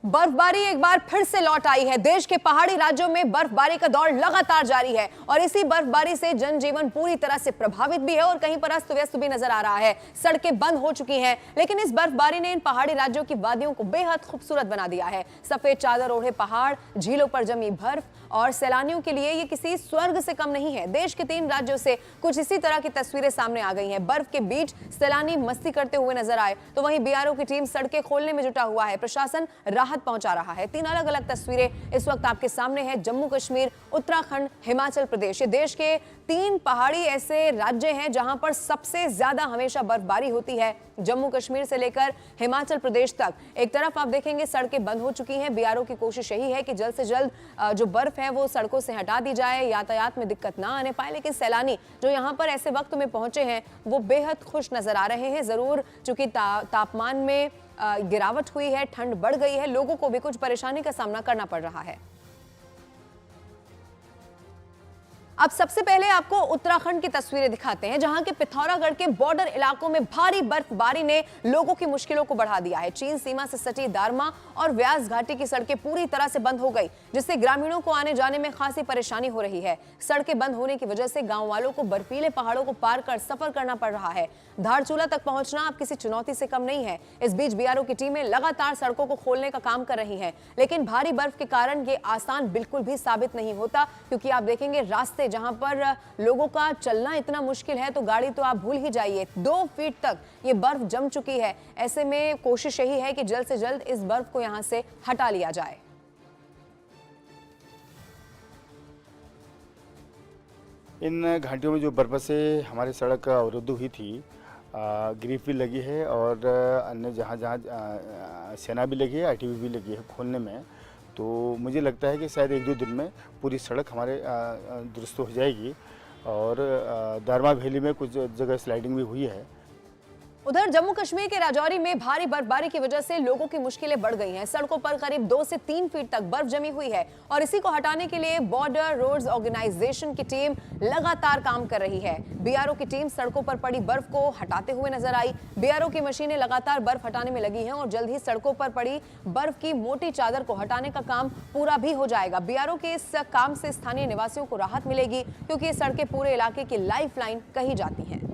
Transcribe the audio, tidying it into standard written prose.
बर्फबारी एक बार फिर से लौट आई है। देश के पहाड़ी राज्यों में बर्फबारी का दौर लगातार जारी है और इसी बर्फबारी से जनजीवन पूरी तरह से प्रभावित भी है और कहीं पर अस्त व्यस्त भी नजर आ रहा है। सड़कें बंद हो चुकी हैं, लेकिन इस बर्फबारी ने इन पहाड़ी राज्यों की वादियों को बेहद खूबसूरत बना दिया है। सफेद चादर ओढ़े पहाड़, झीलों पर जमी बर्फ और सैलानियों के लिए ये किसी स्वर्ग से कम नहीं है। देश के 3 राज्यों से कुछ इसी तरह की तस्वीरें सामने आ गई हैं। बर्फ के बीच सैलानी मस्ती करते हुए नजर आए, तो वहीं बीआरओ की टीम सड़कें खोलने में जुटा हुआ है। प्रशासन राहत पहुंचा रहा है। 3 अलग अलग तस्वीरें इस वक्त आपके सामने हैं। जम्मू कश्मीर, उत्तराखंड, हिमाचल प्रदेश, ये देश के 3 पहाड़ी ऐसे राज्य हैं जहां पर सबसे ज्यादा हमेशा बर्फबारी होती है। जम्मू कश्मीर से लेकर हिमाचल प्रदेश तक एक तरफ आप देखेंगे सड़कें बंद हो चुकी हैं। बीआरओ की कोशिश यही है कि जल्द से जल्द जो बर्फ है वो सड़कों से हटा दी जाए, यातायात में दिक्कत ना आने पाए। लेकिन सैलानी जो यहाँ पर ऐसे वक्त में पहुंचे हैं वो बेहद खुश नजर आ रहे हैं। जरूर चूंकि तापमान में गिरावट हुई है, ठंड बढ़ गई है, लोगों को भी कुछ परेशानी का सामना करना पड़ रहा है। अब सबसे पहले आपको उत्तराखंड की तस्वीरें दिखाते हैं, जहां के पिथौरागढ़ के बॉर्डर इलाकों में भारी बर्फबारी ने लोगों की मुश्किलों को बढ़ा दिया है। चीन सीमा से सटी दारमा और व्यास घाटी की सड़कें पूरी तरह से बंद हो गई, जिससे ग्रामीणों को आने जाने में खासी परेशानी हो रही है। सड़कें बंद होने की वजह से गांव वालों को बर्फीले पहाड़ों को पार कर सफर करना पड़ रहा है। धारचूला तक पहुंचना अब किसी चुनौती से कम नहीं है। इस बीच बीआरओ की टीमें लगातार सड़कों को खोलने का काम कर रही है, लेकिन भारी बर्फ के कारण ये आसान बिल्कुल भी साबित नहीं होता, क्योंकि आप देखेंगे रास्ते जहां पर लोगों का चलना इतना मुश्किल है तो गाड़ी तो आप भूल ही जाइए। 2 फीट तक ये बर्फ जम चुकी है। ऐसे में कोशिश यही है कि जल्द से जल्द इस बर्फ को यहां से हटा लिया जाए। इन घाटियों में जो बर्फ से हमारी सड़क अवरुद्ध हुई थी, ग्रिप भी लगी है और अन्य जहाँ जहाँ सेना भी लगी है, आईटीबी भी लगी है खोलने में। तो मुझे लगता है कि शायद 1-2 दिन में पूरी सड़क हमारे दुरुस्त हो जाएगी और दारमा वैली में कुछ जगह स्लाइडिंग भी हुई है। उधर जम्मू कश्मीर के राजौरी में भारी बर्फबारी की वजह से लोगों की मुश्किलें बढ़ गई हैं। सड़कों पर करीब 2 से 3 फीट तक बर्फ जमी हुई है और इसी को हटाने के लिए बॉर्डर रोड्स ऑर्गेनाइजेशन की टीम लगातार काम कर रही है। बीआरओ की टीम सड़कों पर पड़ी बर्फ को हटाते हुए नजर आई। बीआरओ की मशीनें लगातार बर्फ हटाने में लगी हैं और जल्द ही सड़कों पर पड़ी बर्फ की मोटी चादर को हटाने का काम पूरा भी हो जाएगा। बीआरओ के इस काम से स्थानीय निवासियों को राहत मिलेगी, क्योंकि ये सड़कें पूरे इलाके की लाइफलाइन कही जाती हैं।